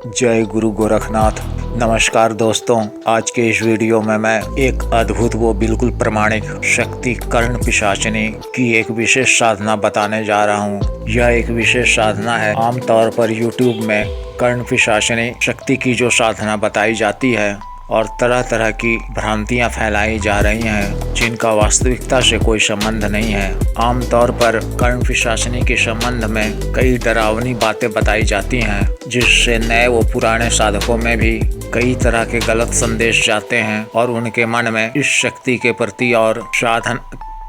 जय गुरु गोरखनाथ। नमस्कार दोस्तों, आज के इस वीडियो में मैं एक अद्भुत व बिल्कुल प्रमाणिक शक्ति कर्ण पिशाचिनी की एक विशेष साधना बताने जा रहा हूँ। यह एक विशेष साधना है। आमतौर पर YouTube में कर्ण पिशाचिनी शक्ति की जो साधना बताई जाती है और तरह तरह की भ्रांतियां फैलाई जा रही हैं जिनका वास्तविकता से कोई संबंध नहीं है। आमतौर पर कर्ण पिशाचिनी के संबंध में कई डरावनी बातें बताई जाती हैं जिससे नए व पुराने साधकों में भी कई तरह के गलत संदेश जाते हैं और उनके मन में इस शक्ति के प्रति और साधन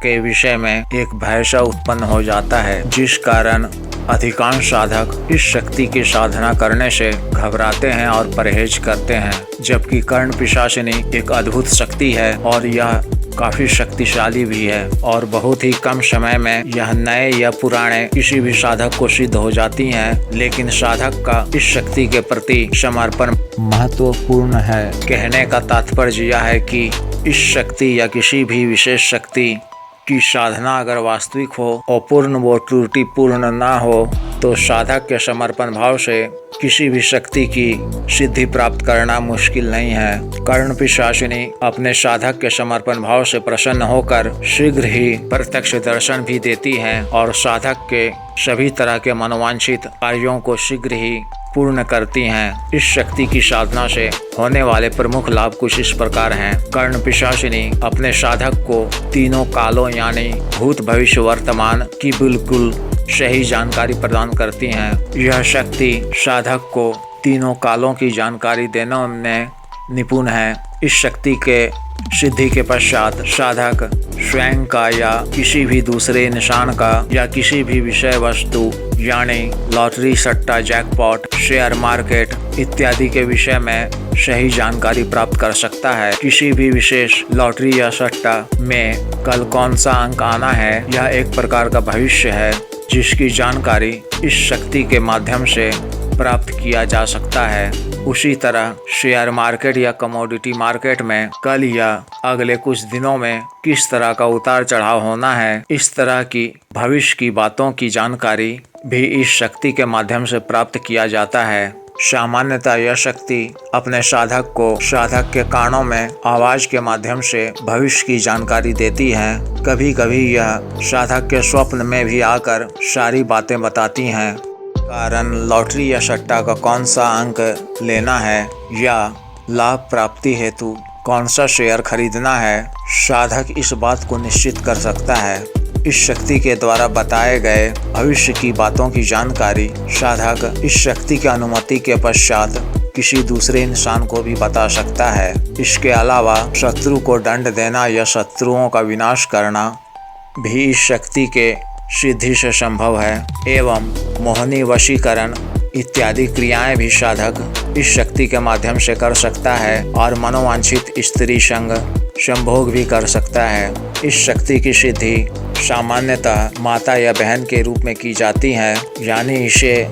के विषय में एक भय सा उत्पन्न हो जाता है, जिस कारण अधिकांश साधक इस शक्ति की साधना करने से घबराते हैं और परहेज करते हैं। जबकि कर्ण पिशाचिनी एक अद्भुत शक्ति है और यह काफी शक्तिशाली भी है और बहुत ही कम समय में यह नए या पुराने किसी भी साधक को सिद्ध हो जाती हैं। लेकिन साधक का इस शक्ति के प्रति समर्पण महत्वपूर्ण है। कहने का तात्पर्य यह है कि इस शक्ति या किसी भी विशेष शक्ति की साधना अगर वास्तविक हो और पूर्ण व त्रुटिपूर्ण ना हो तो साधक के समर्पण भाव से किसी भी शक्ति की सिद्धि प्राप्त करना मुश्किल नहीं है। कर्ण पिशाचिनी अपने साधक के समर्पण भाव से प्रसन्न होकर शीघ्र ही प्रत्यक्ष दर्शन भी देती है और साधक के सभी तरह के मनोवांछित कार्यों को शीघ्र ही पूर्ण करती हैं। इस शक्ति की साधना से होने वाले प्रमुख लाभ कुछ इस प्रकार हैं। कर्ण पिशाचिनी अपने साधक को तीनों कालों यानी भूत भविष्य वर्तमान की बिल्कुल सही जानकारी प्रदान करती हैं। यह शक्ति साधक को तीनों कालों की जानकारी देने में निपुण है। इस शक्ति के सिद्धि के पश्चात साधक स्वयं का या किसी भी दूसरे इंसान का या किसी भी विषय वस्तु यानी लॉटरी, सट्टा, जैकपॉट, शेयर मार्केट इत्यादि के विषय में सही जानकारी प्राप्त कर सकता है। किसी भी विशेष लॉटरी या सट्टा में कल कौन सा अंक आना है, यह एक प्रकार का भविष्य है जिसकी जानकारी इस शक्ति के माध्यम से प्राप्त किया जा सकता है। उसी तरह शेयर मार्केट या कमोडिटी मार्केट में कल या अगले कुछ दिनों में किस तरह का उतार चढ़ाव होना है, इस तरह की भविष्य की बातों की जानकारी भी इस शक्ति के माध्यम से प्राप्त किया जाता है। सामान्यतः यह शक्ति अपने साधक को साधक के कानों में आवाज के माध्यम से भविष्य की जानकारी देती है। कभी कभी यह साधक के स्वप्न में भी आकर सारी बातें बताती हैं। कारण लॉटरी या सट्टा का कौन सा अंक लेना है या लाभ प्राप्ति हेतु कौन सा शेयर खरीदना है, साधक इस बात को निश्चित कर सकता है। इस शक्ति के द्वारा बताए गए भविष्य की बातों की जानकारी साधक इस शक्ति की अनुमति के पश्चात किसी दूसरे इंसान को भी बता सकता है। इसके अलावा शत्रु को दंड देना या शत्रुओं का विनाश करना भी इस शक्ति के सिद्धि से संभव है एवं मोहनी वशीकरण इत्यादि क्रियाएं भी साधक इस शक्ति के माध्यम से कर सकता है और मनोवांछित स्त्री संग संभोग भी कर सकता है। इस शक्ति की सिद्धि सामान्यतः माता या बहन के रूप में की जाती है, यानी इसे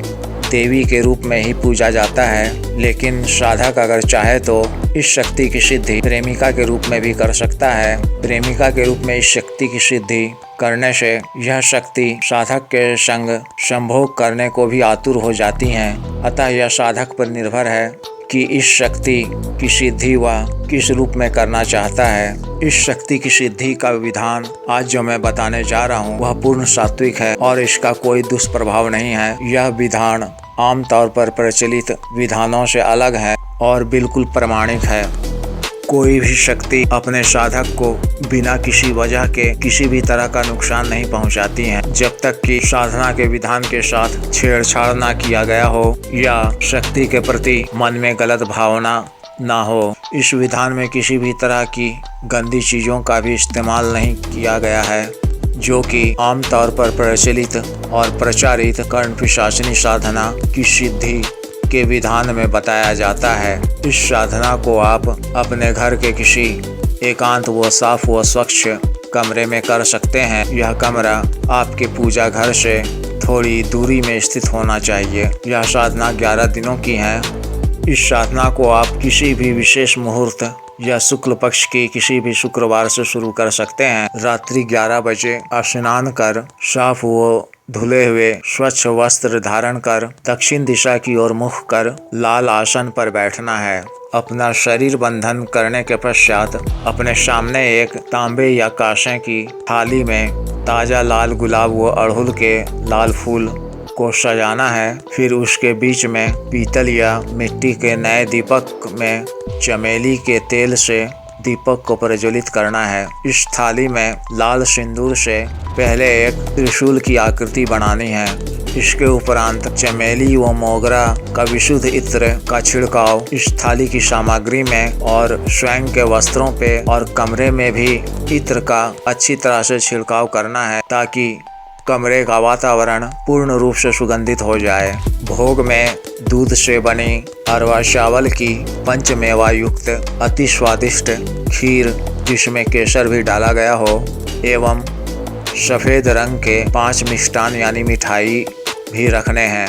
देवी के रूप में ही पूजा जाता है। लेकिन साधक अगर चाहे तो इस शक्ति की सिद्धि प्रेमिका के रूप में भी कर सकता है। प्रेमिका के रूप में इस शक्ति की सिद्धि करने से यह शक्ति साधक के संग संभोग करने को भी आतुर हो जाती हैं। अतः यह साधक पर निर्भर है कि इस शक्ति की सिद्धि वह किस रूप में करना चाहता है। इस शक्ति की सिद्धि का विधान आज जो मैं बताने जा रहा हूँ वह पूर्ण सात्विक है और इसका कोई दुष्प्रभाव नहीं है। यह विधान आमतौर पर प्रचलित विधानों से अलग है और बिल्कुल प्रमाणिक है। कोई भी शक्ति अपने साधक को बिना किसी वजह के किसी भी तरह का नुकसान नहीं पहुंचाती है, जब तक कि साधना के विधान के साथ छेड़छाड़ ना किया गया हो या शक्ति के प्रति मन में गलत भावना ना हो। इस विधान में किसी भी तरह की गंदी चीज़ों का भी इस्तेमाल नहीं किया गया है, जो कि आमतौर पर प्रचलित और प्रचारित कर्ण पिशाचिनी साधना की सिद्धि के विधान में बताया जाता है। इस साधना को आप अपने घर के किसी एकांत व साफ व स्वच्छ कमरे में कर सकते हैं। यह कमरा आपके पूजा घर से थोड़ी दूरी में स्थित होना चाहिए। यह साधना 11 दिनों की है। इस साधना को आप किसी भी विशेष मुहूर्त या शुक्ल पक्ष की किसी भी शुक्रवार से शुरू कर सकते हैं। रात्रि 11 बजे स्नान कर साफ व धुले हुए स्वच्छ वस्त्र धारण कर दक्षिण दिशा की ओर मुख कर लाल आसन पर बैठना है। अपना शरीर बंधन करने के पश्चात अपने सामने एक तांबे या कांसे की थाली में ताज़ा लाल गुलाब व अड़हुल के लाल फूल को सजाना है। फिर उसके बीच में पीतल या मिट्टी के नए दीपक में चमेली के तेल से दीपक को प्रज्वलित करना है। इस थाली में लाल सिंदूर से पहले एक त्रिशूल की आकृति बनानी है। इसके उपरांत चमेली व मोगरा का विशुद्ध इत्र का छिड़काव इस थाली की सामग्री में और स्वयं के वस्त्रों पे और कमरे में भी इत्र का अच्छी तरह से छिड़काव करना है, ताकि कमरे का वातावरण पूर्ण रूप से सुगंधित हो जाए। भोग में दूध से बनी अरवा चावल की पंचमेवा युक्त अति स्वादिष्ट खीर, जिसमें केसर भी डाला गया हो, एवं सफ़ेद रंग के 5 मिष्टान यानी मिठाई भी रखने हैं।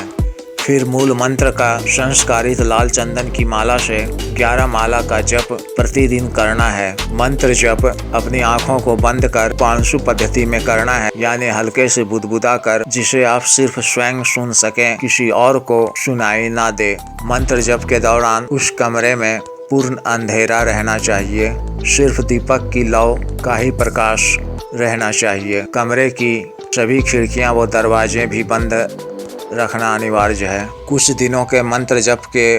फिर मूल मंत्र का संस्कारित लाल चंदन की माला से 11 माला का जप प्रतिदिन करना है। मंत्र जप अपनी आंखों को बंद कर पांशु पद्धति में करना है, यानी हल्के से बुदबुदा कर, जिसे आप सिर्फ स्वयं सुन सकें, किसी और को सुनाई ना दे। मंत्र जप के दौरान उस कमरे में पूर्ण अंधेरा रहना चाहिए, सिर्फ दीपक की लौ का ही प्रकाश रहना चाहिए। कमरे की सभी खिड़कियां व दरवाजे भी बंद रखना अनिवार्य है। कुछ दिनों के मंत्र जप के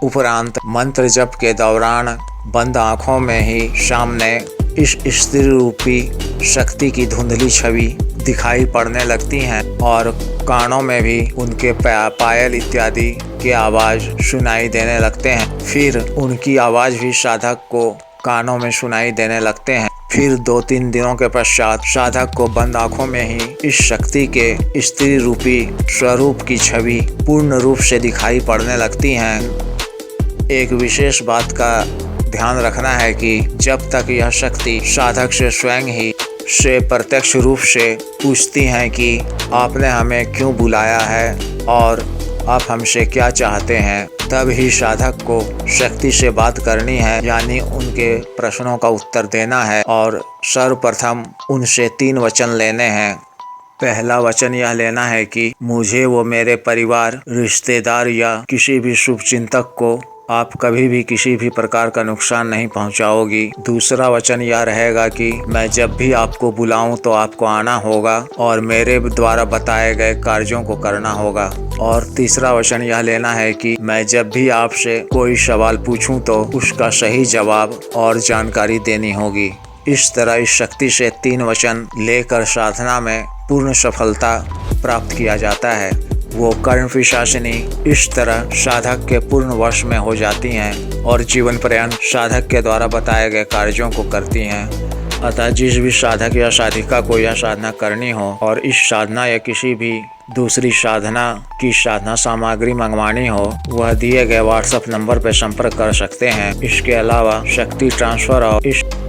उपरांत मंत्र जप के दौरान बंद आँखों में ही सामने इस स्त्री रूपी शक्ति की धुंधली छवि दिखाई पड़ने लगती हैं और कानों में भी उनके पायल इत्यादि के आवाज़ सुनाई देने लगते हैं। फिर उनकी आवाज़ भी साधक को कानों में सुनाई देने लगते हैं। फिर 2-3 दिनों के पश्चात साधक को बंद आँखों में ही इस शक्ति के स्त्री रूपी स्वरूप की छवि पूर्ण रूप से दिखाई पड़ने लगती हैं। एक विशेष बात का ध्यान रखना है कि जब तक यह शक्ति साधक से स्वयं ही से प्रत्यक्ष रूप से पूछती हैं कि आपने हमें क्यों बुलाया है और आप हमसे क्या चाहते हैं, तब ही साधक को शक्ति से बात करनी है, यानी उनके प्रश्नों का उत्तर देना है। और सर्वप्रथम उनसे 3 वचन लेने हैं। पहला वचन यह लेना है कि मुझे व मेरे परिवार, रिश्तेदार या किसी भी शुभचिंतक को आप कभी भी किसी भी प्रकार का नुकसान नहीं पहुंचाओगी। दूसरा वचन यह रहेगा कि मैं जब भी आपको बुलाऊं तो आपको आना होगा और मेरे द्वारा बताए गए कार्यों को करना होगा। और तीसरा वचन यह लेना है कि मैं जब भी आपसे कोई सवाल पूछूं तो उसका सही जवाब और जानकारी देनी होगी। इस तरह इस शक्ति से 3 वचन लेकर साधना में पूर्ण सफलता प्राप्त किया जाता है। वो कर्ण पिशाचिनी इस तरह साधक के पूर्ण वश में हो जाती हैं और जीवन पर्यंत साधक के द्वारा बताए गए कार्यों को करती हैं। अतः जिस भी साधक या साधिका को यह साधना करनी हो और इस साधना या किसी भी दूसरी साधना की साधना सामग्री मंगवानी हो, वह दिए गए व्हाट्सएप नंबर पर संपर्क कर सकते हैं। इसके अलावा शक्ति ट्रांसफर और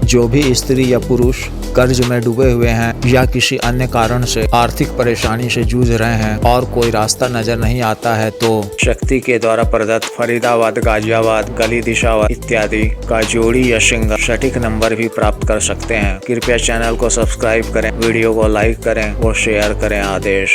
जो भी स्त्री या पुरुष कर्ज में डूबे हुए हैं या किसी अन्य कारण से आर्थिक परेशानी से जूझ रहे हैं और कोई रास्ता नजर नहीं आता है, तो शक्ति के द्वारा प्रदत्त फरीदाबाद, गाजियाबाद, गली दिशावर इत्यादि का जोड़ी या सिंगल सटीक नंबर भी प्राप्त कर सकते हैं। कृपया चैनल को सब्सक्राइब करें, वीडियो को लाइक करें और शेयर करें। आदेश।